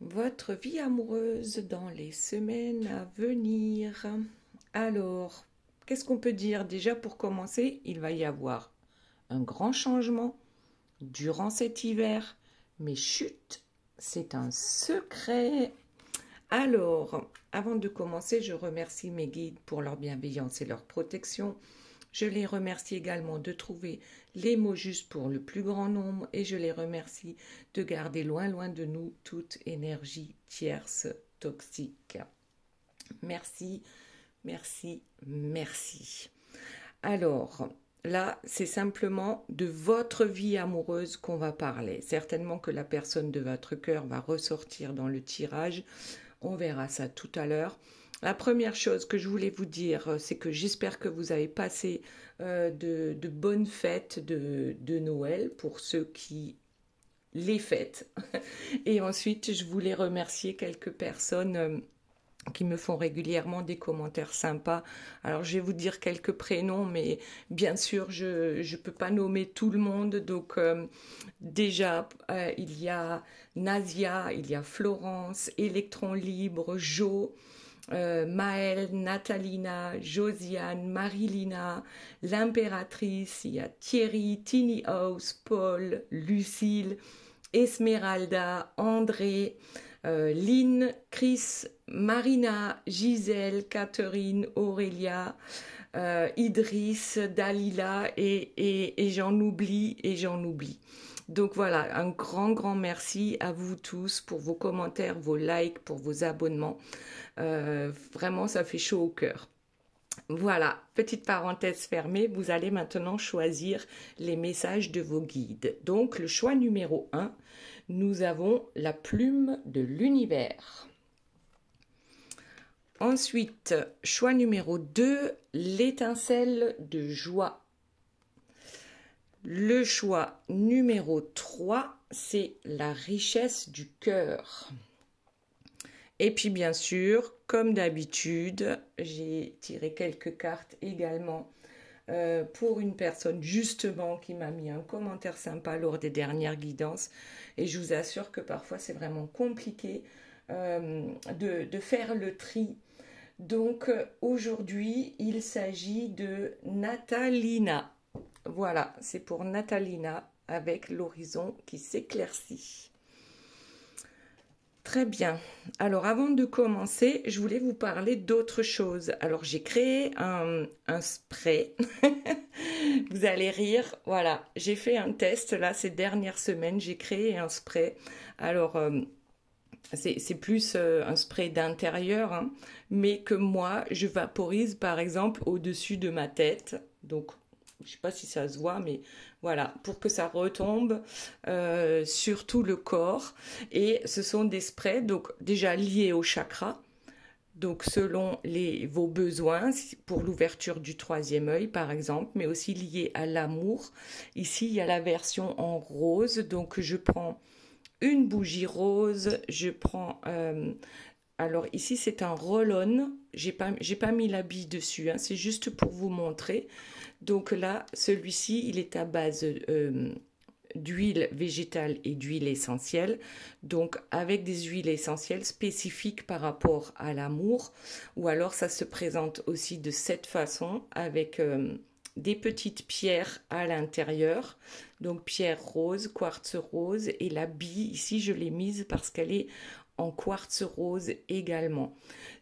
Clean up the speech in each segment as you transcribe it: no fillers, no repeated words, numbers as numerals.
Votre vie amoureuse dans les semaines à venir. Alors, qu'est-ce qu'on peut dire déjà pour commencer? Il va y avoir un grand changement durant cet hiver. Mais chut, c'est un secret. Alors, avant de commencer, je remercie mes guides pour leur bienveillance et leur protection. Je les remercie également de trouver les mots justes pour le plus grand nombre et je les remercie de garder loin, loin de nous toute énergie tierce toxique. Merci, merci, merci. Alors, là, c'est simplement de votre vie amoureuse qu'on va parler. Certainement que la personne de votre cœur va ressortir dans le tirage. On verra ça tout à l'heure. La première chose que je voulais vous dire, c'est que j'espère que vous avez passé de bonnes fêtes de Noël pour ceux qui les fêtent. Et ensuite, je voulais remercier quelques personnes qui me font régulièrement des commentaires sympas. Alors, je vais vous dire quelques prénoms, mais bien sûr, je ne peux pas nommer tout le monde. Donc, déjà, il y a Nasia, il y a Florence, Électron Libre, Jo, Maëlle, Natalina, Josiane, Marilina, l'Impératrice, il y a Thierry, Tiny House, Paul, Lucille, Esmeralda, André, Lynn, Chris, Marina, Gisèle, Catherine, Aurélia, Idriss, Dalila et j'en oublie et j'en oublie. Donc voilà, un grand, grand merci à vous tous pour vos commentaires, vos likes, pour vos abonnements. Vraiment, ça fait chaud au cœur. Voilà, petite parenthèse fermée, vous allez maintenant choisir les messages de vos guides. Donc, le choix numéro 1, nous avons la plume de l'univers. Ensuite, choix numéro 2, l'étincelle de joie. Le choix numéro 3, c'est la richesse du cœur. Et puis bien sûr, comme d'habitude, j'ai tiré quelques cartes également pour une personne justement qui m'a mis un commentaire sympa lors des dernières guidances. Et je vous assure que parfois c'est vraiment compliqué de faire le tri. Donc aujourd'hui, il s'agit de Natalina. Voilà, c'est pour Natalina avec l'horizon qui s'éclaircit. Très bien. Alors avant de commencer, je voulais vous parler d'autre chose. Alors j'ai créé un spray. Vous allez rire. Voilà, j'ai fait un test là ces dernières semaines. J'ai créé un spray. Alors c'est plus un spray d'intérieur, hein, mais que moi je vaporise par exemple au-dessus de ma tête. Donc je ne sais pas si ça se voit, mais voilà, pour que ça retombe sur tout le corps. Et ce sont des sprays, donc déjà liés au chakra, donc selon vos besoins, pour l'ouverture du troisième œil par exemple, mais aussi liés à l'amour. Ici, il y a la version en rose, donc je prends une bougie rose, je prends... alors ici, c'est un roll-on, j'ai pas mis la bille dessus, hein, c'est juste pour vous montrer. Donc là, celui-ci, il est à base d'huile végétale et d'huile essentielle. Donc avec des huiles essentielles spécifiques par rapport à l'amour. Ou alors ça se présente aussi de cette façon avec des petites pierres à l'intérieur. Donc pierre rose, quartz rose. Et la bille, ici, je l'ai mise parce qu'elle est en quartz rose également.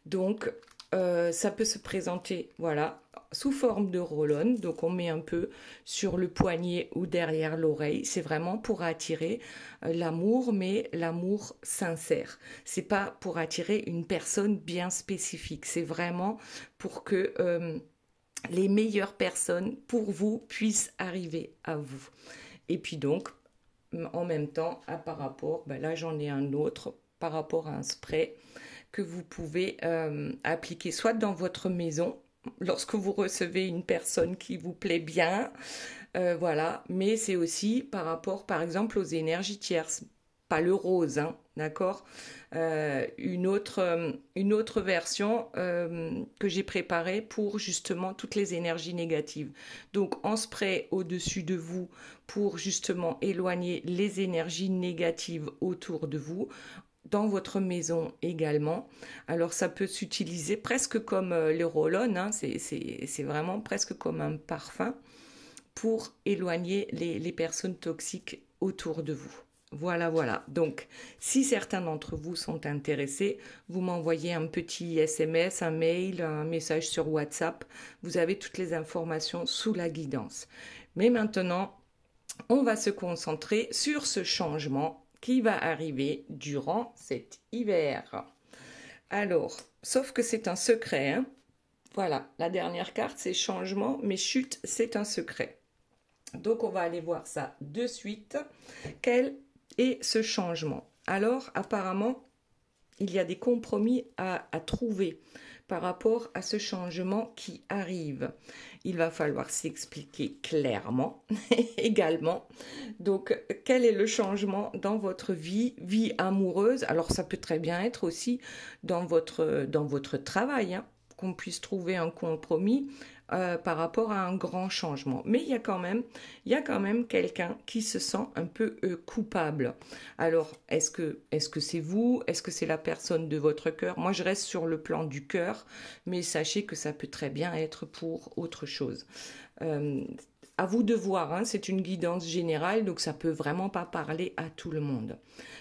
Donc ça peut se présenter, voilà, sous forme de roll-on. Donc on met un peu sur le poignet ou derrière l'oreille. C'est vraiment pour attirer l'amour, mais l'amour sincère. C'est pas pour attirer une personne bien spécifique. C'est vraiment pour que les meilleures personnes pour vous puissent arriver à vous. Et puis donc, en même temps, par rapport, ben là j'en ai un autre par rapport à un spray que vous pouvez appliquer soit dans votre maison, lorsque vous recevez une personne qui vous plaît bien, voilà, mais c'est aussi par rapport, par exemple, aux énergies tierces, pas le rose, hein, d'accord, une autre version que j'ai préparée pour justement toutes les énergies négatives. Donc en spray au-dessus de vous pour justement éloigner les énergies négatives autour de vous. dans votre maison également. Alors ça peut s'utiliser presque comme les roll-on, hein, c'est vraiment presque comme un parfum pour éloigner les personnes toxiques autour de vous. Voilà, voilà. Donc, si certains d'entre vous sont intéressés, vous m'envoyez un petit SMS, un mail, un message sur WhatsApp. Vous avez toutes les informations sous la guidance. Mais maintenant, on va se concentrer sur ce changement qui va arriver durant cet hiver. Alors, sauf que c'est un secret, hein. Voilà, la dernière carte, c'est changement, mais chut, c'est un secret. Donc, on va aller voir ça de suite. Quel est ce changement? Alors, apparemment, il y a des compromis à trouver par rapport à ce changement qui arrive. Il va falloir s'expliquer clairement également. Donc, quel est le changement dans votre vie amoureuse? Alors, ça peut très bien être aussi dans votre travail, hein, qu'on puisse trouver un compromis par rapport à un grand changement. Mais il y a quand même quelqu'un qui se sent un peu coupable. Alors, est-ce que c'est vous? Est-ce que c'est la personne de votre cœur? Moi, je reste sur le plan du cœur, mais sachez que ça peut très bien être pour autre chose. À vous de voir, hein, c'est une guidance générale, donc ça peut vraiment pas parler à tout le monde.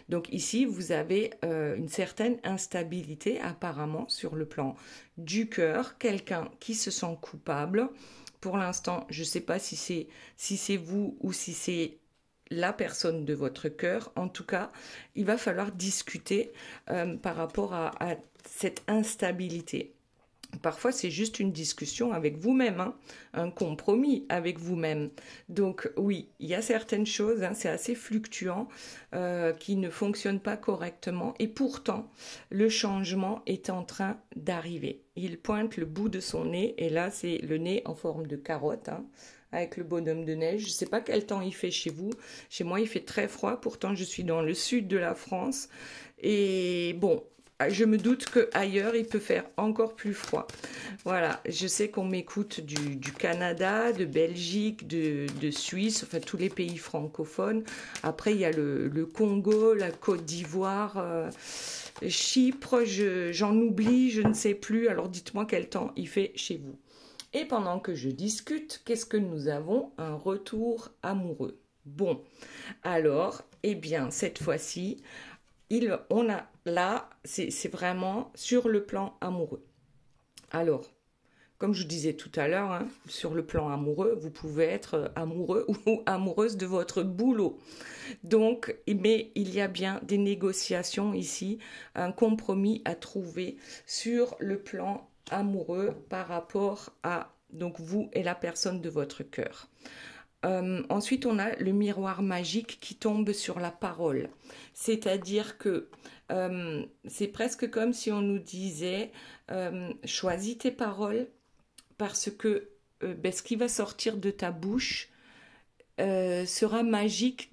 Donc ici, vous avez une certaine instabilité apparemment sur le plan du cœur, quelqu'un qui se sent coupable. Pour l'instant, je ne sais pas si c'est vous ou si c'est la personne de votre cœur. En tout cas, il va falloir discuter par rapport à cette instabilité. Parfois, c'est juste une discussion avec vous-même, hein, un compromis avec vous-même. Donc oui, il y a certaines choses, hein, c'est assez fluctuant, qui ne fonctionnent pas correctement. Et pourtant, le changement est en train d'arriver. Il pointe le bout de son nez, et là, c'est le nez en forme de carotte, hein, avec le bonhomme de neige. Je ne sais pas quel temps il fait chez vous. Chez moi, il fait très froid. Pourtant, je suis dans le sud de la France. Et bon, je me doute qu'ailleurs, il peut faire encore plus froid. Voilà, je sais qu'on m'écoute du Canada, de Belgique, de Suisse, enfin tous les pays francophones. Après, il y a le Congo, la Côte d'Ivoire, Chypre, j'en oublie, je ne sais plus. Alors dites-moi quel temps il fait chez vous. Et pendant que je discute, qu'est-ce que nous avons? Un retour amoureux. Bon, alors, eh bien, cette fois-ci, on a là, c'est vraiment sur le plan amoureux. Alors, comme je disais tout à l'heure, hein, sur le plan amoureux, vous pouvez être amoureux ou amoureuse de votre boulot. Donc, mais il y a bien des négociations ici, un compromis à trouver sur le plan amoureux par rapport à donc vous et la personne de votre cœur. Ensuite, on a le miroir magique qui tombe sur la parole. C'est-à-dire que c'est presque comme si on nous disait choisis tes paroles parce que ce qui va sortir de ta bouche sera magique,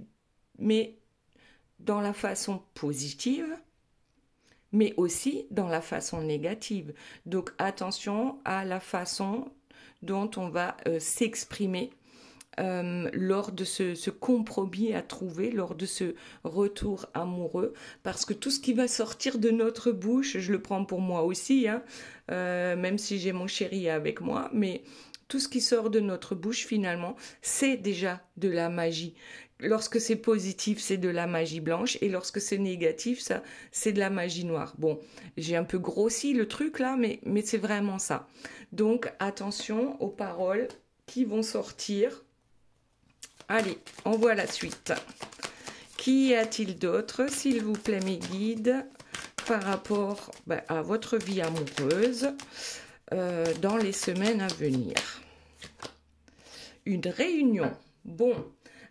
mais dans la façon positive, mais aussi dans la façon négative. Donc attention à la façon dont on va s'exprimer lors de ce compromis à trouver, lors de ce retour amoureux, parce que tout ce qui va sortir de notre bouche, je le prends pour moi aussi, hein, même si j'ai mon chéri avec moi, mais tout ce qui sort de notre bouche finalement, c'est déjà de la magie. Lorsque c'est positif, c'est de la magie blanche, et lorsque c'est négatif, ça, c'est de la magie noire. Bon, j'ai un peu grossi le truc là, mais c'est vraiment ça. Donc attention aux paroles qui vont sortir. Allez, on voit la suite. Qui a-t-il d'autre, s'il vous plaît, mes guides, par rapport à votre vie amoureuse dans les semaines à venir? Une réunion. Bon,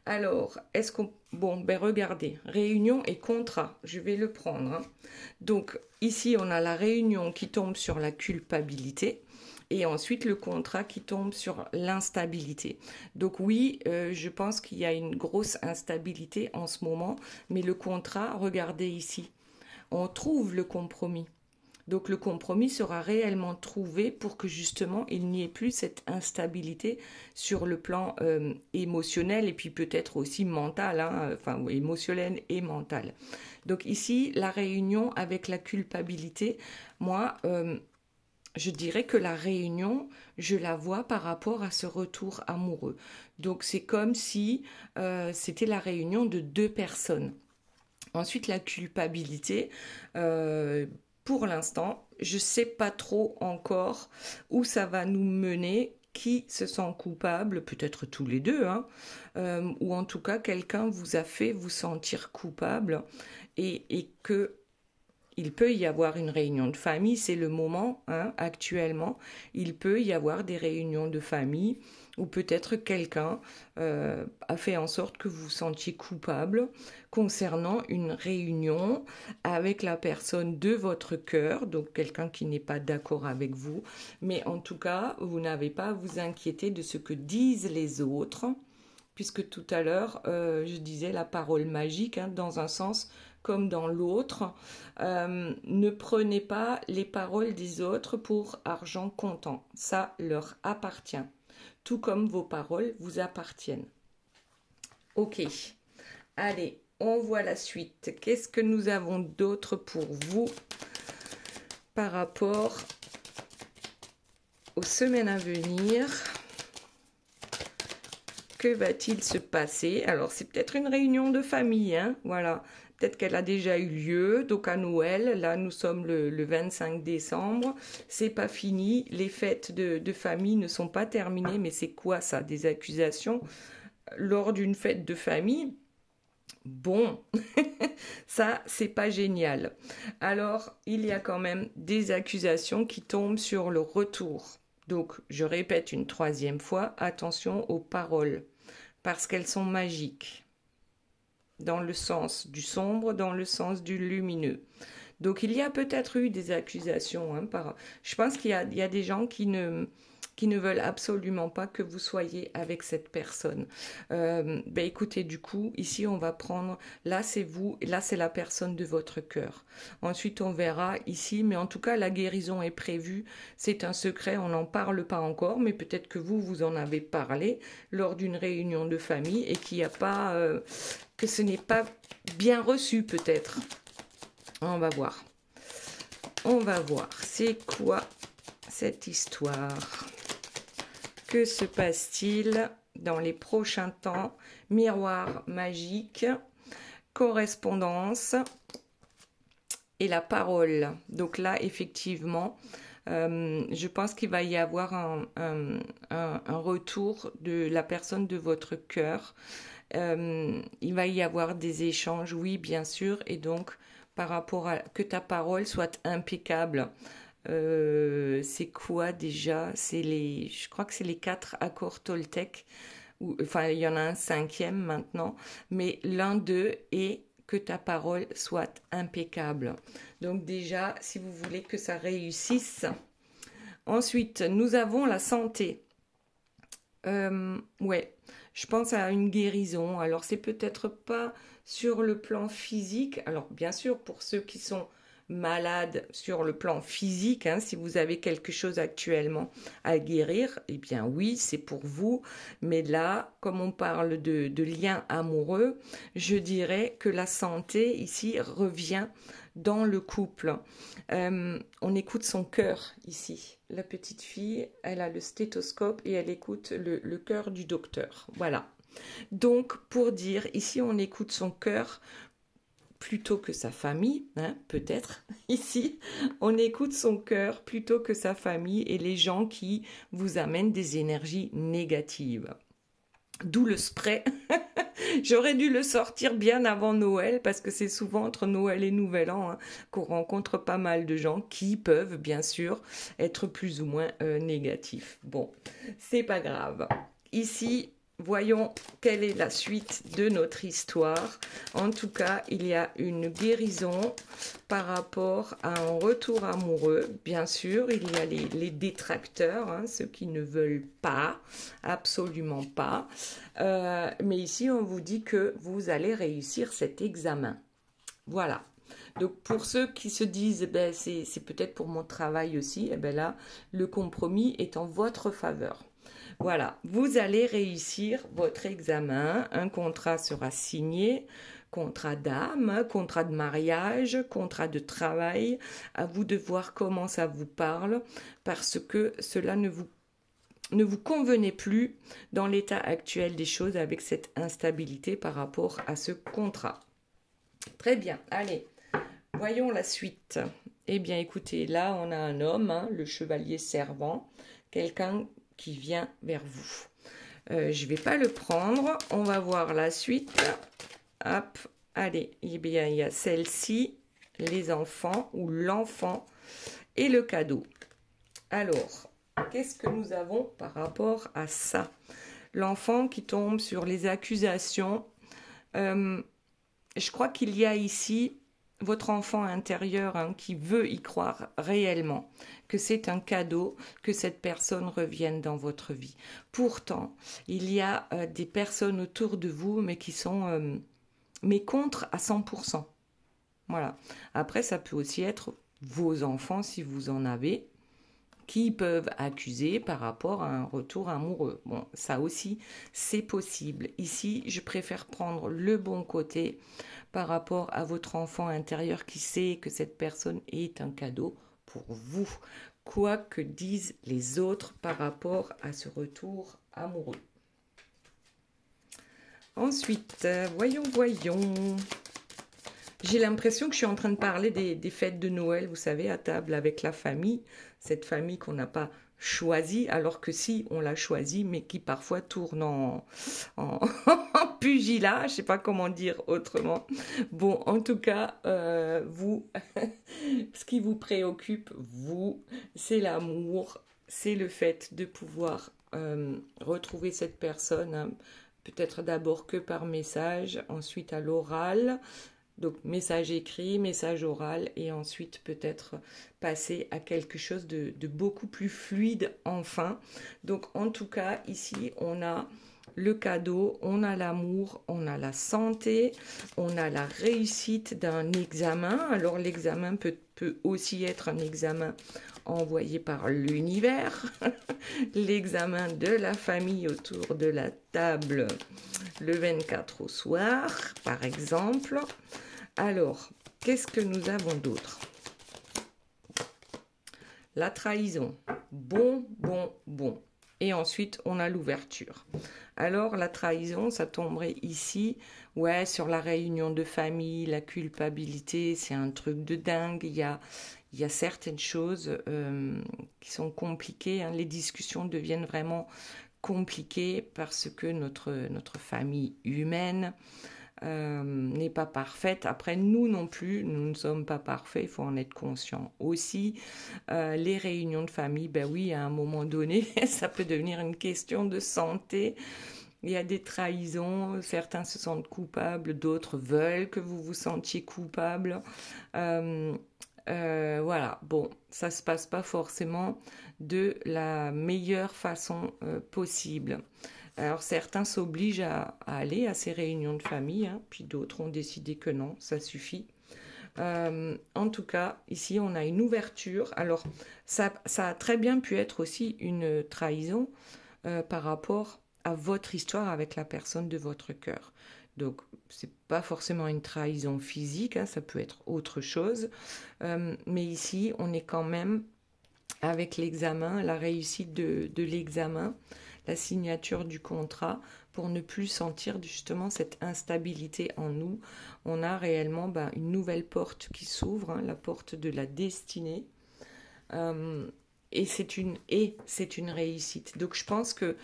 alors, est-ce qu'on... Bon, regardez, réunion et contrat, je vais le prendre, hein. Donc, ici, on a la réunion qui tombe sur la culpabilité. Et ensuite, le contrat qui tombe sur l'instabilité. Donc oui, je pense qu'il y a une grosse instabilité en ce moment. Mais le contrat, regardez ici, on trouve le compromis. Donc le compromis sera réellement trouvé pour que justement il n'y ait plus cette instabilité sur le plan émotionnel et puis peut-être aussi mental, hein, enfin émotionnel et mental. Donc ici, la réunion avec la culpabilité, moi, je dirais que la réunion, je la vois par rapport à ce retour amoureux. Donc c'est comme si c'était la réunion de deux personnes. Ensuite, la culpabilité, pour l'instant, je ne sais pas trop encore où ça va nous mener, qui se sent coupable, peut-être tous les deux, hein, ou en tout cas quelqu'un vous a fait vous sentir coupable et que il peut y avoir une réunion de famille, c'est le moment, hein, actuellement. Il peut y avoir des réunions de famille où peut-être quelqu'un a fait en sorte que vous vous sentiez coupable concernant une réunion avec la personne de votre cœur, donc quelqu'un qui n'est pas d'accord avec vous. Mais en tout cas, vous n'avez pas à vous inquiéter de ce que disent les autres, puisque tout à l'heure, je disais la parole magique, hein, dans un sens comme dans l'autre. Ne prenez pas les paroles des autres pour argent comptant. Ça leur appartient. Tout comme vos paroles vous appartiennent. Ok. Allez, on voit la suite. Qu'est-ce que nous avons d'autre pour vous par rapport aux semaines à venir? Que va-t-il se passer? Alors, c'est peut-être une réunion de famille, hein, voilà. Peut-être qu'elle a déjà eu lieu, donc à Noël, là nous sommes le 25 décembre, c'est pas fini, les fêtes de famille ne sont pas terminées, mais c'est quoi ça, des accusations lors d'une fête de famille? Bon, ça c'est pas génial. Alors, il y a quand même des accusations qui tombent sur le retour. Donc, je répète une troisième fois, attention aux paroles, parce qu'elles sont magiques. Dans le sens du sombre, dans le sens du lumineux. Donc il y a peut-être eu des accusations. Hein, je pense qu'il y a des gens qui ne veulent absolument pas que vous soyez avec cette personne. Écoutez, du coup, ici on va prendre, là c'est vous, là c'est la personne de votre cœur. Ensuite on verra ici, mais en tout cas la guérison est prévue. C'est un secret, on n'en parle pas encore, mais peut-être que vous en avez parlé lors d'une réunion de famille et qu'il n'y a pas... que ce n'est pas bien reçu peut-être. On va voir. On va voir. C'est quoi cette histoire? Que se passe-t-il dans les prochains temps? Miroir magique, correspondance et la parole. Donc là, effectivement, je pense qu'il va y avoir un retour de la personne de votre cœur. Il va y avoir des échanges, oui, bien sûr, et donc par rapport à que ta parole soit impeccable. C'est quoi déjà? Je crois que c'est les 4 accords Toltec. Enfin, il y en a un 5e maintenant, mais l'un d'eux est que ta parole soit impeccable. Donc déjà, si vous voulez que ça réussisse. Ensuite, nous avons la santé. Ouais, je pense à une guérison. Alors, c'est peut-être pas sur le plan physique. Alors, bien sûr, pour ceux qui sont malades sur le plan physique, hein, si vous avez quelque chose actuellement à guérir, eh bien oui, c'est pour vous. Mais là, comme on parle de liens amoureux, je dirais que la santé ici revient dans le couple. On écoute son cœur ici. La petite fille, elle a le stéthoscope et elle écoute le cœur du docteur. Voilà. Donc, pour dire, ici, on écoute son cœur plutôt que sa famille, hein, peut-être. Ici, on écoute son cœur plutôt que sa famille et les gens qui vous amènent des énergies négatives. D'où le spray. J'aurais dû le sortir bien avant Noël parce que c'est souvent entre Noël et Nouvel An, hein, qu'on rencontre pas mal de gens qui peuvent bien sûr être plus ou moins négatifs. Bon, c'est pas grave. Ici, voyons quelle est la suite de notre histoire. En tout cas, il y a une guérison par rapport à un retour amoureux. Bien sûr, il y a les détracteurs, hein, ceux qui ne veulent pas, absolument pas. Mais ici, on vous dit que vous allez réussir cet examen. Voilà. Donc pour ceux qui se disent, ben, c'est peut-être pour mon travail aussi, eh ben là, le compromis est en votre faveur. Voilà, vous allez réussir votre examen, un contrat sera signé, contrat d'âme, contrat de mariage, contrat de travail, à vous de voir comment ça vous parle, parce que cela ne vous convenait plus dans l'état actuel des choses avec cette instabilité par rapport à ce contrat. Très bien, allez, voyons la suite. Eh bien, écoutez, là, on a un homme, hein, le chevalier servant, quelqu'un qui vient vers vous. Je ne vais pas le prendre, on va voir la suite. Hop, allez, eh bien, il y a celle-ci, les enfants ou l'enfant et le cadeau. Alors, qu'est-ce que nous avons par rapport à ça? L'enfant qui tombe sur les accusations. Je crois qu'il y a ici votre enfant intérieur, hein, qui veut y croire réellement, que c'est un cadeau, que cette personne revienne dans votre vie. Pourtant, il y a des personnes autour de vous, mais qui sont contre à 100%. Voilà. Après, ça peut aussi être vos enfants, si vous en avez, qui peuvent accuser par rapport à un retour amoureux. Bon, ça aussi, c'est possible. Ici, je préfère prendre le bon côté par rapport à votre enfant intérieur qui sait que cette personne est un cadeau pour vous, quoi que disent les autres par rapport à ce retour amoureux. Ensuite, voyons. J'ai l'impression que je suis en train de parler des fêtes de Noël, vous savez, à table avec la famille, cette famille qu'on n'a pas choisie, alors que si, on l'a choisie, mais qui parfois tourne en pugilat, je ne sais pas comment dire autrement. Bon, en tout cas, vous, ce qui vous préoccupe, vous, c'est l'amour, c'est le fait de pouvoir retrouver cette personne, hein, peut-être d'abord que par message, ensuite à l'oral. Donc message écrit, message oral et ensuite peut-être passer à quelque chose de beaucoup plus fluide enfin. Donc en tout cas ici on a le cadeau, on a l'amour, on a la santé, on a la réussite d'un examen. Alors l'examen peut aussi être un examen envoyé par l'univers, l'examen de la famille autour de la table le 24 au soir par exemple. Alors, qu'est-ce que nous avons d'autre? La trahison. Bon. Et ensuite, on a l'ouverture. Alors, la trahison, ça tomberait ici. Ouais, sur la réunion de famille, la culpabilité, c'est un truc de dingue. Il y a certaines choses qui sont compliquées, hein. Les discussions deviennent vraiment compliquées parce que notre famille humaine n'est pas parfaite. Après, nous non plus, nous ne sommes pas parfaits, il faut en être conscient aussi. Les réunions de famille, ben oui, à un moment donné, ça peut devenir une question de santé. Il y a des trahisons, certains se sentent coupables, d'autres veulent que vous vous sentiez coupable. Voilà, bon, ça se passe pas forcément de la meilleure façon possible. Alors certains s'obligent à aller à ces réunions de famille, hein, puis d'autres ont décidé que non, ça suffit. En tout cas, ici on a une ouverture. Alors ça a très bien pu être aussi une trahison par rapport à votre histoire avec la personne de votre cœur. Donc c'est pas forcément une trahison physique, hein, ça peut être autre chose. Mais ici on est quand même avec l'examen, la réussite de l'examen, la signature du contrat, pour ne plus sentir justement cette instabilité en nous. On a réellement une nouvelle porte qui s'ouvre, hein, la porte de la destinée. Et c'est une réussite. Donc je pense qu'il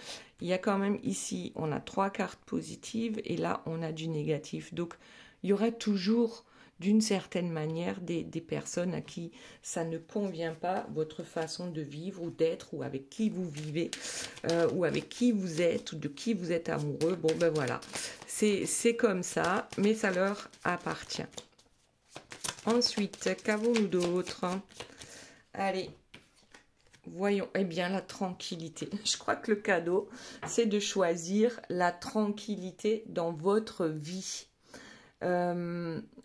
y a quand même ici, on a 3 cartes positives et là on a du négatif. Donc il y aura toujours d'une certaine manière des personnes à qui ça ne convient pas, votre façon de vivre ou d'être, ou avec qui vous vivez, ou avec qui vous êtes, ou de qui vous êtes amoureux. Bon ben voilà, c'est comme ça, mais ça leur appartient. Ensuite, qu'avons-nous d'autre? Allez, voyons, eh bien la tranquillité. Je crois que le cadeau, c'est de choisir la tranquillité dans votre vie.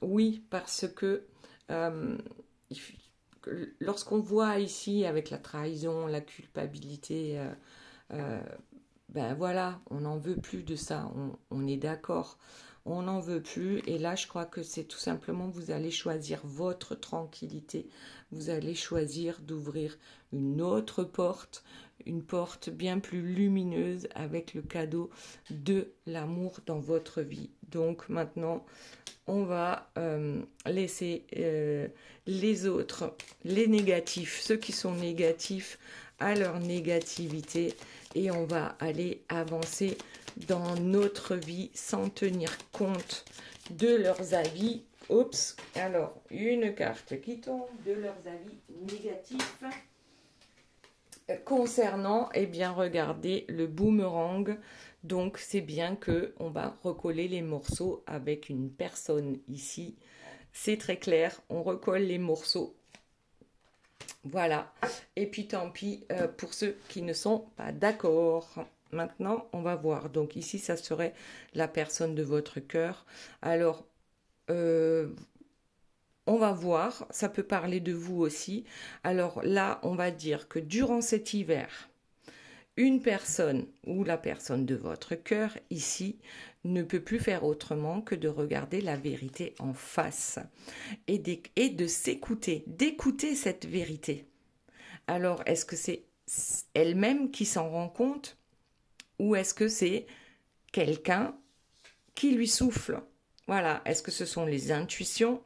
Oui, parce que Euh, Lorsqu'on voit ici avec la trahison, la culpabilité, ben voilà, on n'en veut plus de ça, on est d'accord, on n'en veut plus. Et là, je crois que c'est tout simplement, vous allez choisir votre tranquillité, vous allez choisir d'ouvrir une autre porte, une porte bien plus lumineuse avec le cadeau de l'amour dans votre vie. Donc maintenant, on va laisser les autres, les négatifs, ceux qui sont négatifs à leur négativité, et on va aller avancer dans notre vie sans tenir compte de leurs avis. Oups, alors une carte qui tombe de leurs avis négatifs concernant, eh bien regardez le boomerang. Donc c'est bien que on va recoller les morceaux avec une personne ici. C'est très clair, on recolle les morceaux. Voilà. Et puis tant pis pour ceux qui ne sont pas d'accord. Maintenant, on va voir. Donc ici, ça serait la personne de votre cœur. Alors, on va voir, ça peut parler de vous aussi. Alors là, on va dire que durant cet hiver, une personne ou la personne de votre cœur ici ne peut plus faire autrement que de regarder la vérité en face et de s'écouter, d'écouter cette vérité. Alors, est-ce que c'est elle-même qui s'en rend compte ou est-ce que c'est quelqu'un qui lui souffle? Voilà, est-ce que ce sont les intuitions?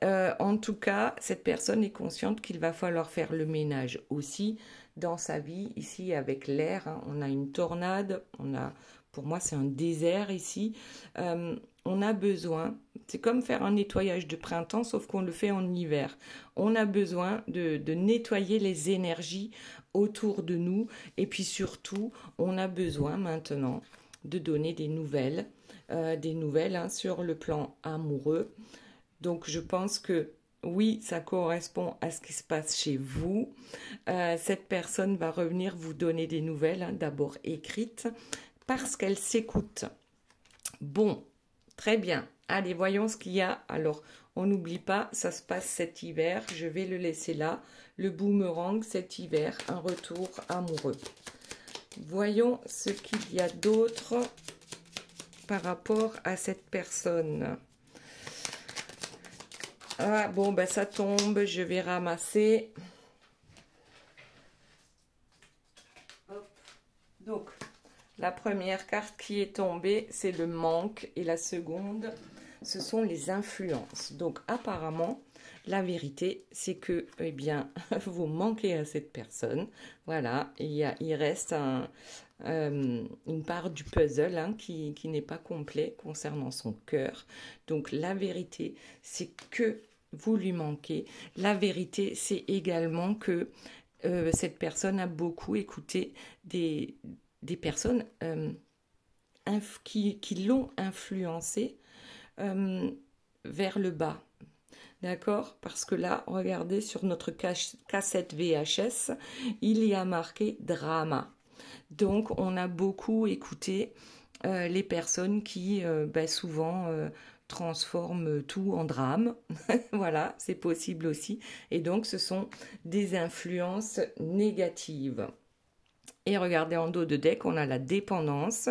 En tout cas, cette personne est consciente qu'il va falloir faire le ménage aussi dans sa vie. Ici, avec l'air, hein, on a une tornade, pour moi, c'est un désert ici. On a besoin, c'est comme faire un nettoyage de printemps, sauf qu'on le fait en hiver. On a besoin de nettoyer les énergies autour de nous. Et puis surtout, on a besoin maintenant de donner des nouvelles hein, sur le plan amoureux. Donc je pense que oui, ça correspond à ce qui se passe chez vous. Cette personne va revenir vous donner des nouvelles, hein, d'abord écrites, parce qu'elle s'écoute. Bon, très bien. Allez, voyons ce qu'il y a. Alors, on n'oublie pas, ça se passe cet hiver. Je vais le laisser là. Le boomerang, cet hiver, un retour amoureux. Voyons ce qu'il y a d'autre par rapport à cette personne. Ah, bon, ben ça tombe, je vais ramasser. Hop. Donc, la première carte qui est tombée, c'est le manque. Et la seconde, ce sont les influences. Donc, apparemment, la vérité, c'est que, eh bien, vous manquez à cette personne. Voilà, il reste une part du puzzle hein, qui n'est pas complet concernant son cœur. Donc, la vérité, c'est que vous lui manquez. La vérité, c'est également que cette personne a beaucoup écouté des personnes qui l'ont influencé vers le bas. D'accord? Parce que là, regardez, sur notre cassette VHS, il y a marqué drama. Donc, on a beaucoup écouté les personnes qui, souvent, transforment tout en drame. Voilà, c'est possible aussi. Et donc, ce sont des influences négatives. Et regardez en dos de deck, on a la dépendance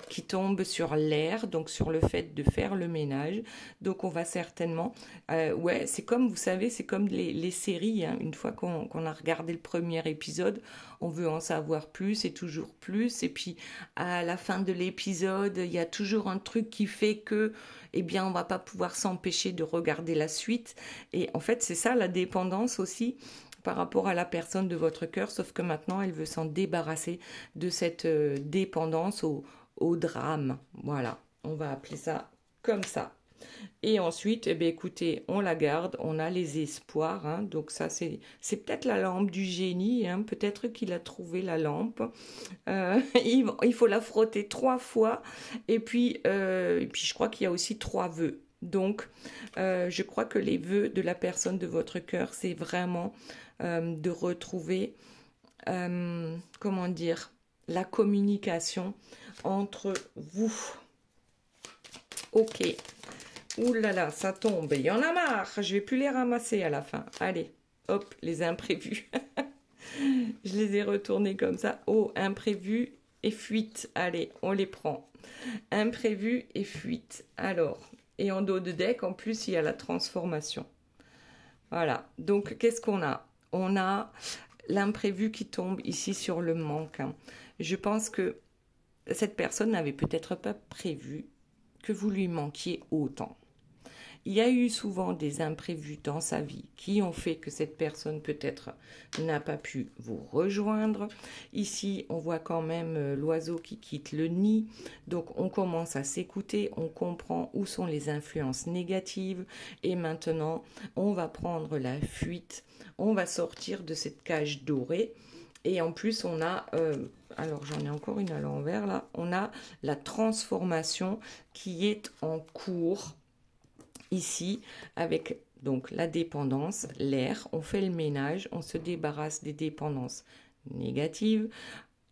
qui tombe sur l'air, donc sur le fait de faire le ménage. Donc on va certainement... ouais, c'est comme, vous savez, c'est comme les séries. Hein. Une fois qu'on a regardé le premier épisode, on veut en savoir plus et toujours plus. Et puis à la fin de l'épisode, il y a toujours un truc qui fait que, eh bien, on va pas pouvoir s'empêcher de regarder la suite. Et en fait, c'est ça la dépendance aussi, par rapport à la personne de votre cœur, sauf que maintenant, elle veut s'en débarrasser de cette dépendance au drame. Voilà, on va appeler ça comme ça. Et ensuite, eh bien, écoutez, on la garde, on a les espoirs. Hein, donc ça, c'est peut-être la lampe du génie. Hein, peut-être qu'il a trouvé la lampe. Il faut la frotter 3 fois. Et puis je crois qu'il y a aussi 3 vœux. Donc, je crois que les vœux de la personne de votre cœur, c'est vraiment de retrouver, comment dire, la communication entre vous. Ok, Ouh là là, ça tombe. Il y en a marre. Je vais plus les ramasser à la fin. Allez, hop, les imprévus. Je les ai retournés comme ça. Oh, imprévu et fuite. Allez, on les prend. Imprévu et fuite. Alors, et en dos de deck, en plus, il y a la transformation. Voilà. Donc, qu'est-ce qu'on a? On a l'imprévu qui tombe ici sur le manque. Je pense que cette personne n'avait peut-être pas prévu que vous lui manquiez autant. Il y a eu souvent des imprévus dans sa vie qui ont fait que cette personne peut-être n'a pas pu vous rejoindre. Ici, on voit quand même l'oiseau qui quitte le nid. Donc, on commence à s'écouter, on comprend où sont les influences négatives. Et maintenant, on va prendre la fuite. On va sortir de cette cage dorée. Et en plus, on a, alors j'en ai encore une à l'envers là, on a la transformation qui est en cours ici avec donc la dépendance, l'air, on fait le ménage, on se débarrasse des dépendances négatives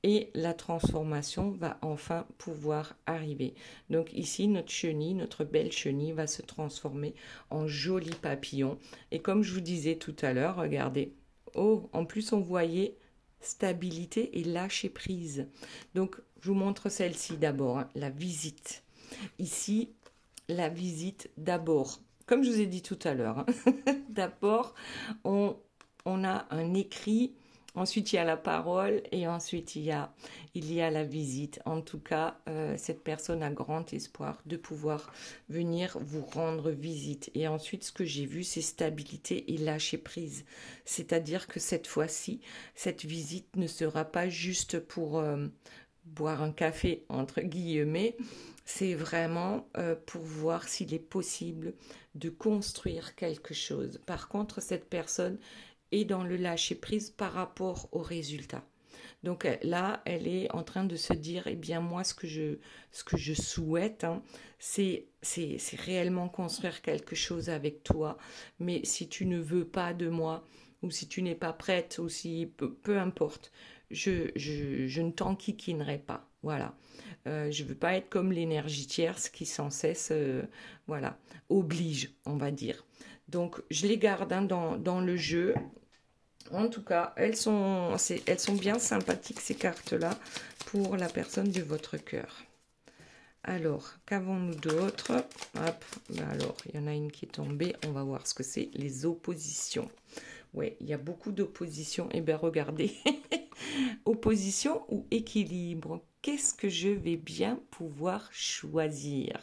et la transformation va enfin pouvoir arriver. Donc ici, notre chenille, notre belle chenille va se transformer en joli papillon. Et comme je vous disais tout à l'heure, regardez, oh, en plus on voyait stabilité et lâcher prise. Donc, je vous montre celle-ci d'abord, hein, la visite. Ici, la visite d'abord. Comme je vous ai dit tout à l'heure, hein, d'abord, on a un écrit, ensuite il y a la parole et ensuite il y a la visite. En tout cas, cette personne a grand espoir de pouvoir venir vous rendre visite. Et ensuite, ce que j'ai vu, c'est stabilité et lâcher prise. C'est-à-dire que cette fois-ci, cette visite ne sera pas juste pour boire un café, entre guillemets. C'est vraiment pour voir s'il est possible de construire quelque chose. Par contre, cette personne est dans le lâcher-prise par rapport au résultat. Donc là, elle est en train de se dire, eh bien moi, ce que je souhaite, hein, c'est réellement construire quelque chose avec toi. Mais si tu ne veux pas de moi, ou si tu n'es pas prête, ou si peu importe, je ne t'enquiquinerai pas. Voilà. Je ne veux pas être comme l'énergie tierce qui sans cesse voilà, oblige, on va dire. Donc, je les garde hein, dans le jeu. En tout cas, elles sont bien sympathiques, ces cartes-là, pour la personne de votre cœur. Alors, qu'avons-nous d'autre? Hop, alors, il y en a une qui est tombée. On va voir ce que c'est, les oppositions. Oui, il y a beaucoup d'oppositions. Eh bien, regardez. Opposition ou équilibre? Qu'est-ce que je vais bien pouvoir choisir?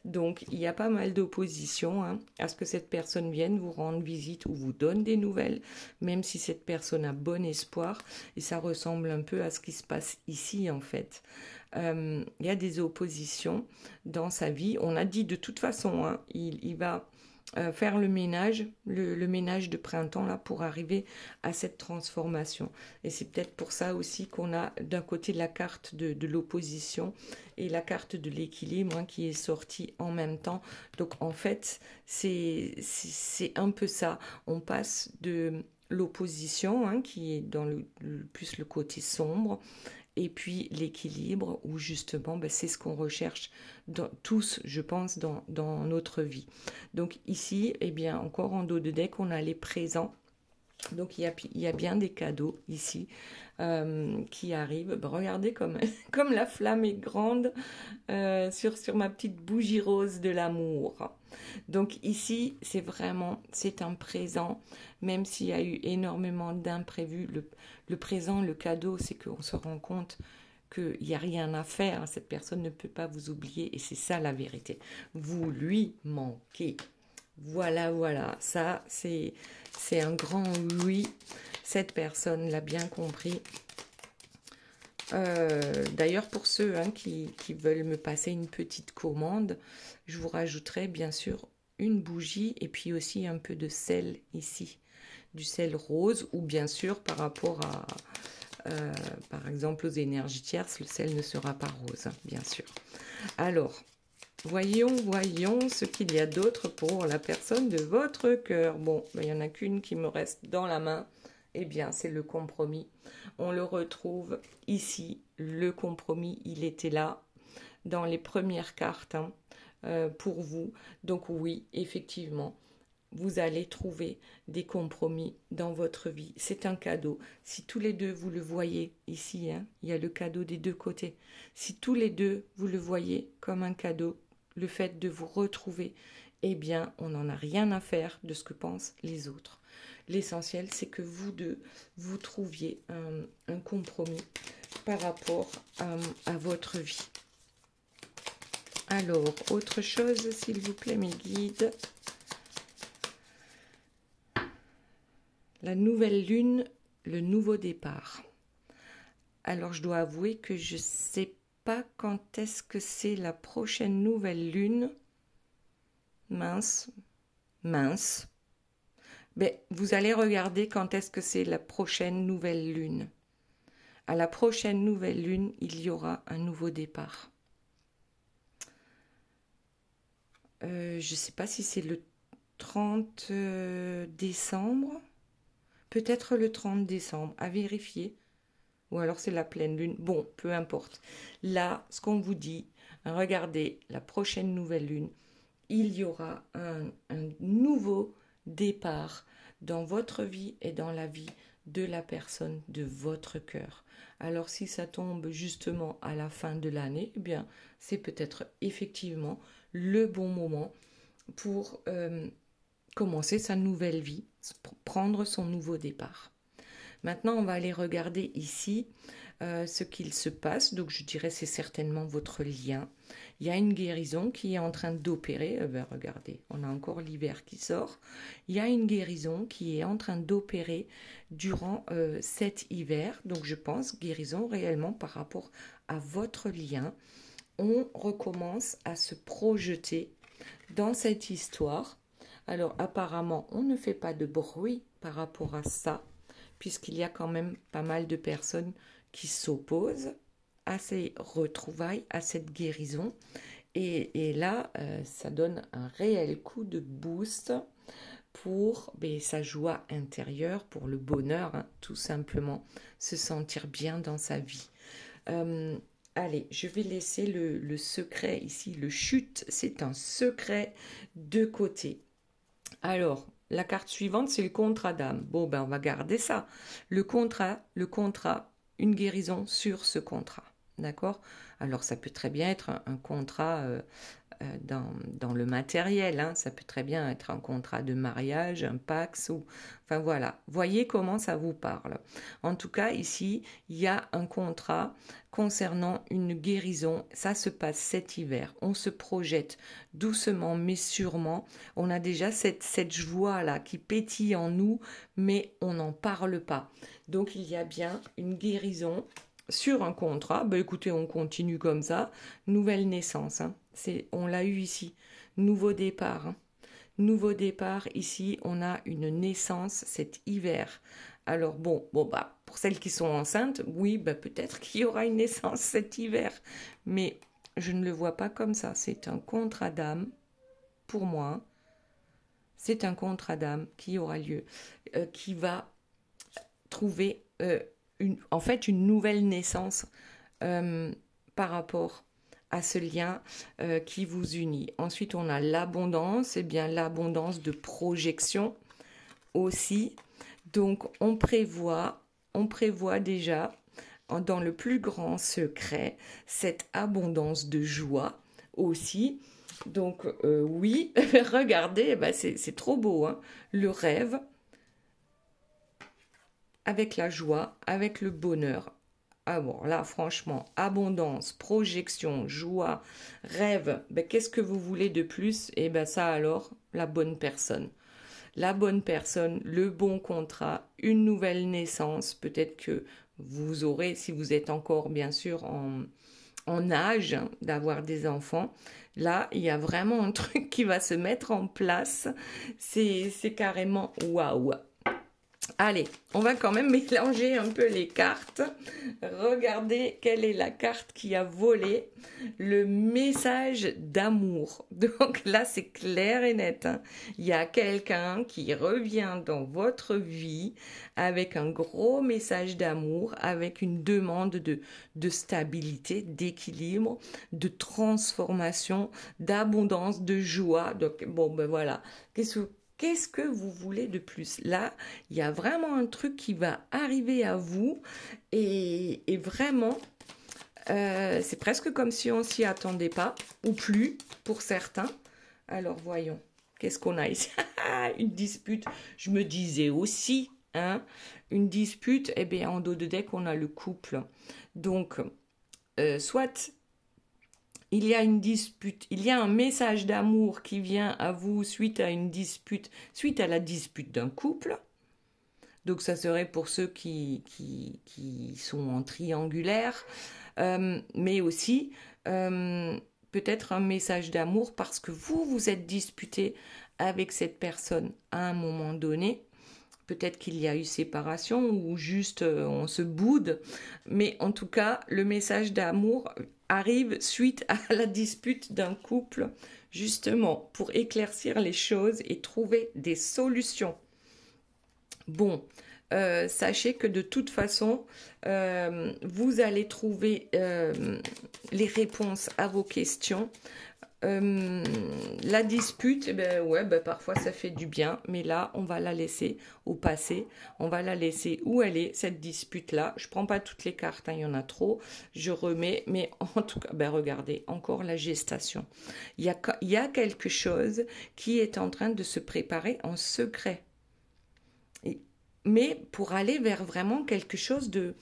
Donc, il y a pas mal d'opposition hein, à ce que cette personne vienne vous rendre visite ou vous donne des nouvelles, même si cette personne a bon espoir. Et ça ressemble un peu à ce qui se passe ici, en fait. Il y a des oppositions dans sa vie. On a dit de toute façon, hein, il va faire le ménage de printemps là pour arriver à cette transformation. Et c'est peut-être pour ça aussi qu'on a d'un côté la carte de l'opposition et la carte de l'équilibre hein, qui est sortie en même temps. Donc en fait, c'est un peu ça. On passe de l'opposition hein, qui est dans plus le côté sombre et puis l'équilibre où justement ben, c'est ce qu'on recherche tous je pense dans notre vie. Donc ici eh bien encore en dos de deck on a les présents. Donc il y a bien des cadeaux ici qui arrivent. Ben, regardez comme la flamme est grande sur ma petite bougie rose de l'amour. Donc ici c'est un présent, même s'il y a eu énormément d'imprévus. Le présent, le cadeau, c'est qu'on se rend compte qu'il n'y a rien à faire. Cette personne ne peut pas vous oublier et c'est ça la vérité. Vous lui manquez. Voilà, ça c'est un grand oui. Cette personne l'a bien compris. D'ailleurs, pour ceux hein, qui veulent me passer une petite commande, je vous rajouterai bien sûr une bougie et puis aussi un peu de sel ici. Du sel rose ou bien sûr par rapport à, par exemple aux énergies tierces, le sel ne sera pas rose, hein, bien sûr. Alors, voyons ce qu'il y a d'autre pour la personne de votre cœur. Bon, ben, il n'y en a qu'une qui me reste dans la main. Eh bien, c'est le compromis. On le retrouve ici. Le compromis, il était là dans les premières cartes. Hein. pour vous. Donc oui, effectivement, vous allez trouver des compromis dans votre vie. C'est un cadeau. Si tous les deux, vous le voyez ici, hein, il y a le cadeau des deux côtés. Si tous les deux, vous le voyez comme un cadeau, le fait de vous retrouver, eh bien, on n'en a rien à faire de ce que pensent les autres. L'essentiel, c'est que vous deux, vous trouviez un compromis par rapport à votre vie. Alors, autre chose, s'il vous plaît, mes guides. La nouvelle lune, le nouveau départ. Alors, je dois avouer que je ne sais pas quand est-ce que c'est la prochaine nouvelle lune. Mince. Mais vous allez regarder quand est-ce que c'est la prochaine nouvelle lune. À la prochaine nouvelle lune, il y aura un nouveau départ. Je ne sais pas si c'est le 30 décembre. Peut-être le 30 décembre, à vérifier. Ou alors c'est la pleine lune. Bon, peu importe. Là, ce qu'on vous dit, regardez, la prochaine nouvelle lune, il y aura un nouveau départ dans votre vie et dans la vie de la personne de votre cœur. Alors si ça tombe justement à la fin de l'année, eh bien c'est peut-être effectivement le bon moment pour commencer sa nouvelle vie, prendre son nouveau départ. Maintenant, on va aller regarder ici ce qu'il se passe. Donc, je dirais c'est certainement votre lien. Il y a une guérison qui est en train d'opérer. Regardez, on a encore l'hiver qui sort. Il y a une guérison qui est en train d'opérer durant cet hiver. Donc, je pense guérison réellement par rapport à votre lien. On recommence à se projeter dans cette histoire. Alors, apparemment, on ne fait pas de bruit par rapport à ça, puisqu'il y a quand même pas mal de personnes qui s'opposent à ces retrouvailles, à cette guérison. Et là, ça donne un réel coup de boost pour sa joie intérieure, pour le bonheur, hein, tout simplement, se sentir bien dans sa vie. Allez, je vais laisser le secret ici, le chute, c'est un secret de côté. Alors, la carte suivante, c'est le contrat d'âme. Bon, on va garder ça. Le contrat, une guérison sur ce contrat. D'accord? Alors, ça peut très bien être un contrat dans le matériel. Hein. Ça peut très bien être un contrat de mariage, un Pax. Enfin, voilà. Voyez comment ça vous parle. En tout cas, ici, il y a un contrat concernant une guérison. Ça se passe cet hiver. On se projette doucement, mais sûrement. On a déjà cette joie-là qui pétille en nous, mais on n'en parle pas. Donc, il y a bien une guérison sur un contrat. Écoutez, on continue comme ça. Nouvelle naissance. Hein. On l'a eu ici. Nouveau départ. Hein. Nouveau départ. Ici, on a une naissance cet hiver. Alors pour celles qui sont enceintes, oui, peut-être qu'il y aura une naissance cet hiver. Mais je ne le vois pas comme ça. C'est un contrat d'âme, pour moi. C'est un contrat d'âme qui aura lieu, qui va trouver une nouvelle naissance par rapport à ce lien qui vous unit. Ensuite, on a l'abondance, l'abondance de projection aussi. Donc, on prévoit déjà dans le plus grand secret cette abondance de joie aussi. Donc, oui, regardez, c'est trop beau, hein, le rêve avec la joie, avec le bonheur. Ah bon, là, franchement, abondance, projection, joie, rêve, qu'est-ce que vous voulez de plus? Ça alors, la bonne personne. La bonne personne, le bon contrat, une nouvelle naissance. Peut-être que vous aurez, si vous êtes encore bien sûr en âge d'avoir des enfants, là, il y a vraiment un truc qui va se mettre en place. C'est carrément waouh. Allez, on va quand même mélanger un peu les cartes. Regardez quelle est la carte qui a volé le message d'amour. Donc là, c'est clair et net, hein. Il y a quelqu'un qui revient dans votre vie avec un gros message d'amour, avec une demande de stabilité, d'équilibre, de transformation, d'abondance, de joie. Donc bon, ben voilà. Qu'est-ce que vous voulez de plus? Là, il y a vraiment un truc qui va arriver à vous et vraiment, c'est presque comme si on s'y attendait pas, ou plus pour certains. Alors voyons, qu'est-ce qu'on a ici? Une dispute, je me disais aussi, hein, une dispute, eh bien en dos de deck, on a le couple. Donc, soit il y a une dispute, il y a un message d'amour qui vient à vous suite à une dispute, suite à la dispute d'un couple. Donc ça serait pour ceux qui sont en triangulaire, mais aussi peut-être un message d'amour parce que vous vous êtes disputé avec cette personne à un moment donné. Peut-être qu'il y a eu séparation ou juste on se boude, mais en tout cas, le message d'amour arrive suite à la dispute d'un couple, justement, pour éclaircir les choses et trouver des solutions. Bon, sachez que de toute façon, vous allez trouver les réponses à vos questions. La dispute, eh ben, ouais, ben, parfois ça fait du bien, mais là, on va la laisser au passé. On va la laisser où elle est, cette dispute-là. Je prends pas toutes les cartes, hein, il y en a trop. Je remets, mais en tout cas, ben, regardez, encore la gestation. Il y a quelque chose qui est en train de se préparer en secret. Mais pour aller vers vraiment quelque chose de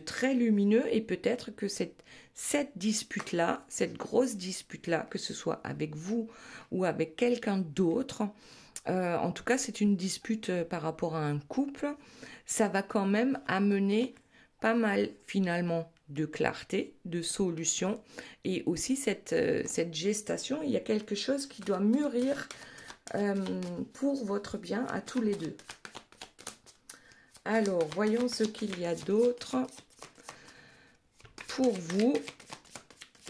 très lumineux et peut-être que cette dispute-là, cette grosse dispute-là, que ce soit avec vous ou avec quelqu'un d'autre, en tout cas c'est une dispute par rapport à un couple, ça va quand même amener pas mal finalement de clarté, de solution et aussi cette gestation, il y a quelque chose qui doit mûrir pour votre bien à tous les deux. Alors, voyons ce qu'il y a d'autre pour vous,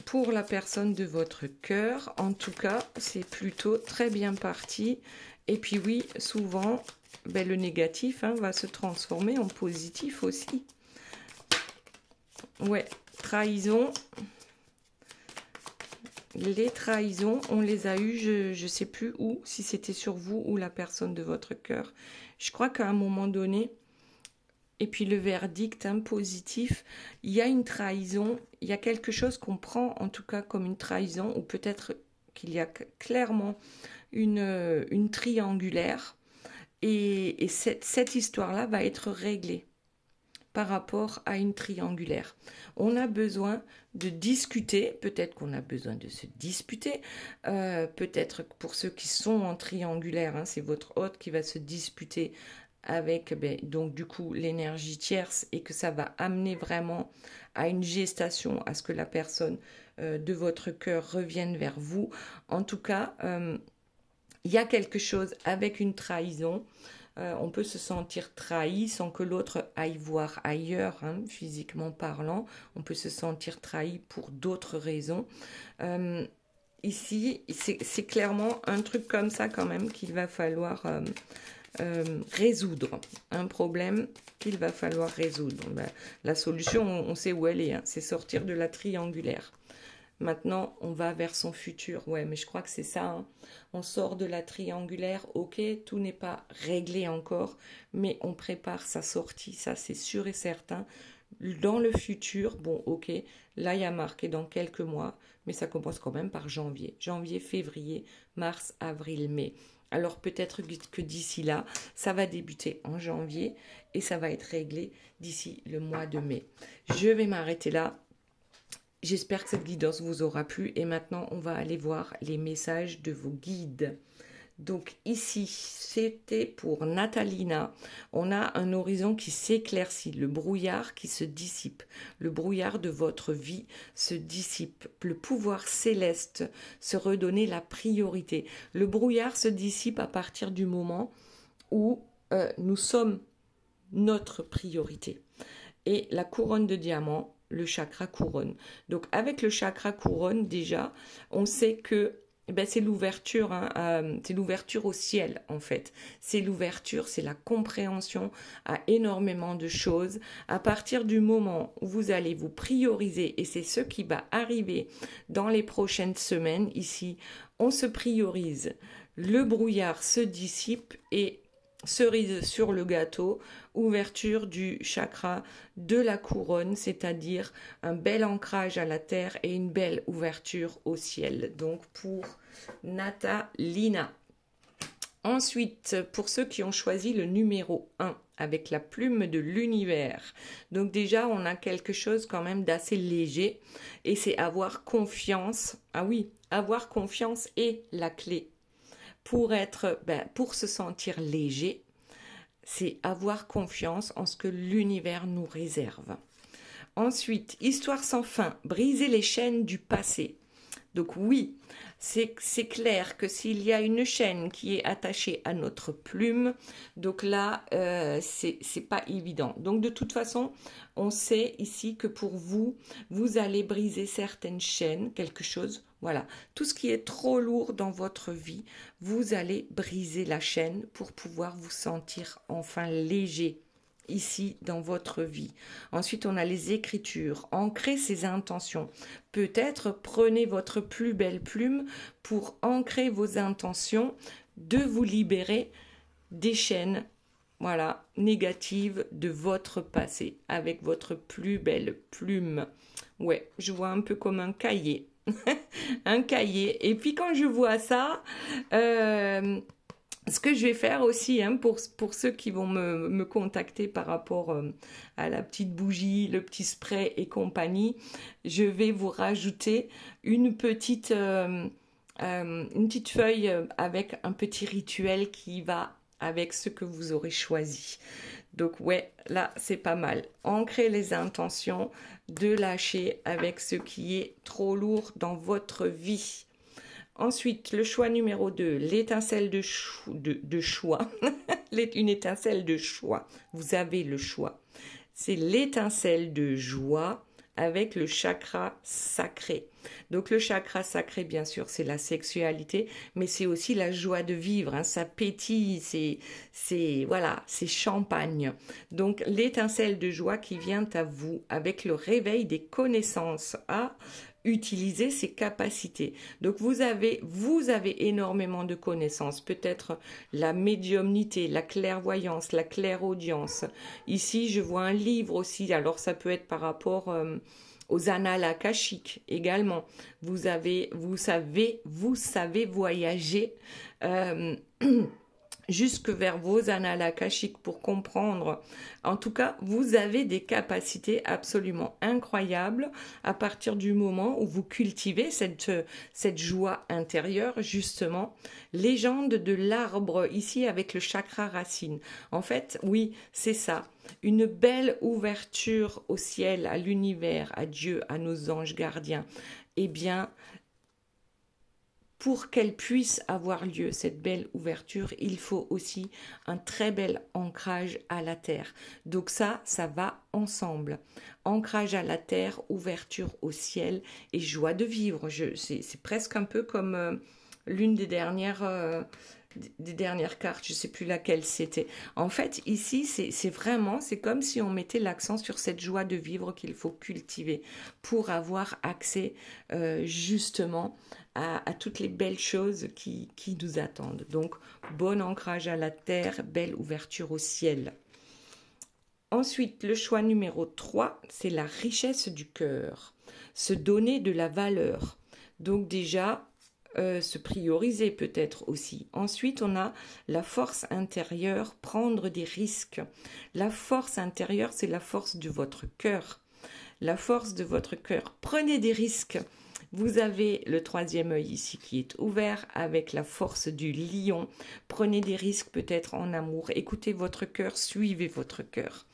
pour la personne de votre cœur. En tout cas, c'est plutôt très bien parti. Et puis oui, souvent, ben, le négatif va se transformer en positif aussi. Ouais, trahison. Les trahisons, on les a eues, je ne sais plus où, si c'était sur vous ou la personne de votre cœur. Je crois qu'à un moment donné, et puis le verdict positif, il y a une trahison, il y a quelque chose qu'on prend en tout cas comme une trahison, ou peut-être qu'il y a clairement une triangulaire, et cette histoire-là va être réglée par rapport à une triangulaire. On a besoin de discuter, peut-être qu'on a besoin de se disputer, peut-être pour ceux qui sont en triangulaire, c'est votre hôte qui va se disputer avec donc du coup l'énergie tierce et que ça va amener vraiment à une gestation, à ce que la personne de votre cœur revienne vers vous. En tout cas, il y a quelque chose avec une trahison. On peut se sentir trahi sans que l'autre aille voir ailleurs, physiquement parlant. On peut se sentir trahi pour d'autres raisons. Ici, c'est clairement un truc comme ça quand même qu'il va falloir résoudre, un problème qu'il va falloir résoudre. Ben, la solution, on sait où elle est, c'est sortir de la triangulaire. Maintenant, on va vers son futur. Ouais, mais je crois que c'est ça. On sort de la triangulaire. Ok, tout n'est pas réglé encore, mais on prépare sa sortie. Ça, c'est sûr et certain. Dans le futur, bon, ok, là, il y a marqué dans quelques mois, mais ça commence quand même par janvier. Janvier, février, mars, avril, mai. Alors peut-être que d'ici là, ça va débuter en janvier et ça va être réglé d'ici le mois de mai. Je vais m'arrêter là. J'espère que cette guidance vous aura plu et maintenant on va aller voir les messages de vos guides. Donc ici, c'était pour Natalina. On a un horizon qui s'éclaircit, le brouillard qui se dissipe. Le brouillard de votre vie se dissipe. Le pouvoir céleste se redonner la priorité. Le brouillard se dissipe à partir du moment où nous sommes notre priorité. Et la couronne de diamant, le chakra couronne. Donc avec le chakra couronne, déjà, on sait que c'est l'ouverture, hein, c'est l'ouverture au ciel en fait. C'est l'ouverture, c'est la compréhension à énormément de choses. À partir du moment où vous allez vous prioriser, et c'est ce qui va arriver dans les prochaines semaines, ici, on se priorise. Le brouillard se dissipe et cerise sur le gâteau, ouverture du chakra de la couronne, c'est-à-dire un bel ancrage à la terre et une belle ouverture au ciel. Donc pour Natalina. Ensuite, pour ceux qui ont choisi le numéro 1 avec la plume de l'univers. Donc déjà, on a quelque chose quand même d'assez léger et c'est avoir confiance. Ah oui, avoir confiance est la clé. Pour se sentir léger, c'est avoir confiance en ce que l'univers nous réserve. Ensuite, histoire sans fin, briser les chaînes du passé. Donc oui, c'est clair que s'il y a une chaîne qui est attachée à notre plume, donc là, c'est pas évident. Donc de toute façon, on sait ici que pour vous, vous allez briser certaines chaînes, quelque chose, voilà. Tout ce qui est trop lourd dans votre vie, vous allez briser la chaîne pour pouvoir vous sentir enfin léger ici dans votre vie. Ensuite, on a les écritures. Ancrez ses intentions. Peut-être prenez votre plus belle plume pour ancrer vos intentions de vous libérer des chaînes, voilà, négatives de votre passé avec votre plus belle plume. Ouais, je vois un peu comme un cahier. Un cahier. Et puis quand je vois ça, ce que je vais faire aussi, hein, pour ceux qui vont me contacter par rapport à la petite bougie, le petit spray et compagnie, je vais vous rajouter une petite feuille avec un petit rituel qui va avec ce que vous aurez choisi. Donc ouais, là c'est pas mal. Ancrez les intentions de lâcher avec ce qui est trop lourd dans votre vie. Ensuite, le choix numéro 2, l'étincelle de choix. Une étincelle de choix. Vous avez le choix. C'est l'étincelle de joie avec le chakra sacré. Donc le chakra sacré, bien sûr, c'est la sexualité, mais c'est aussi la joie de vivre. Hein. Ça pétille, voilà, c'est champagne. Donc l'étincelle de joie qui vient à vous avec le réveil des connaissances à utiliser ses capacités. Donc vous avez énormément de connaissances, peut-être la médiumnité, la clairvoyance, la clairaudience. Ici, je vois un livre aussi, alors ça peut être par rapport aux annales akashiques également. Vous savez voyager jusque vers vos annales akashiques pour comprendre. En tout cas, vous avez des capacités absolument incroyables à partir du moment où vous cultivez cette joie intérieure, justement. Légende de l'arbre, ici avec le chakra racine. En fait, oui, c'est ça. Une belle ouverture au ciel, à l'univers, à Dieu, à nos anges gardiens. Eh bien, pour qu'elle puisse avoir lieu, cette belle ouverture, il faut aussi un très bel ancrage à la terre. Donc ça va ensemble. Ancrage à la terre, ouverture au ciel et joie de vivre. C'est presque un peu comme l'une des dernières cartes, je ne sais plus laquelle c'était. En fait, ici, c'est comme si on mettait l'accent sur cette joie de vivre qu'il faut cultiver pour avoir accès justement à toutes les belles choses qui nous attendent. Donc, bon ancrage à la terre, belle ouverture au ciel. Ensuite, le choix numéro 3, c'est la richesse du cœur. Se donner de la valeur. Donc déjà, se prioriser peut-être aussi. Ensuite, on a la force intérieure, prendre des risques. La force intérieure, c'est la force de votre cœur. La force de votre cœur. Prenez des risques. Vous avez le troisième œil ici qui est ouvert avec la force du lion. Prenez des risques peut-être en amour. Écoutez votre cœur, suivez votre cœur.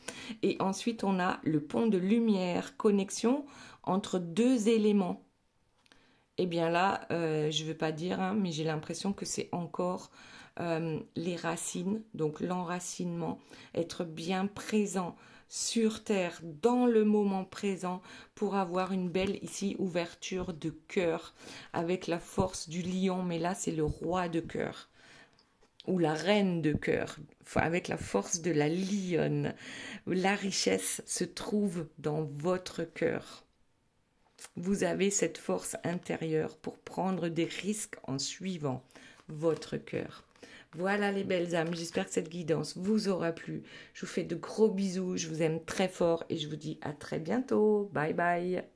Et ensuite, on a le pont de lumière, connexion entre deux éléments. eh bien là, je ne veux pas dire, hein, mais j'ai l'impression que c'est encore les racines, donc l'enracinement, être bien présent sur Terre, dans le moment présent, pour avoir une belle ici ouverture de cœur, avec la force du lion, mais là c'est le roi de cœur ou la reine de cœur, avec la force de la lionne. La richesse se trouve dans votre cœur. Vous avez cette force intérieure pour prendre des risques en suivant votre cœur. Voilà les belles âmes, j'espère que cette guidance vous aura plu. Je vous fais de gros bisous, je vous aime très fort et je vous dis à très bientôt. Bye bye.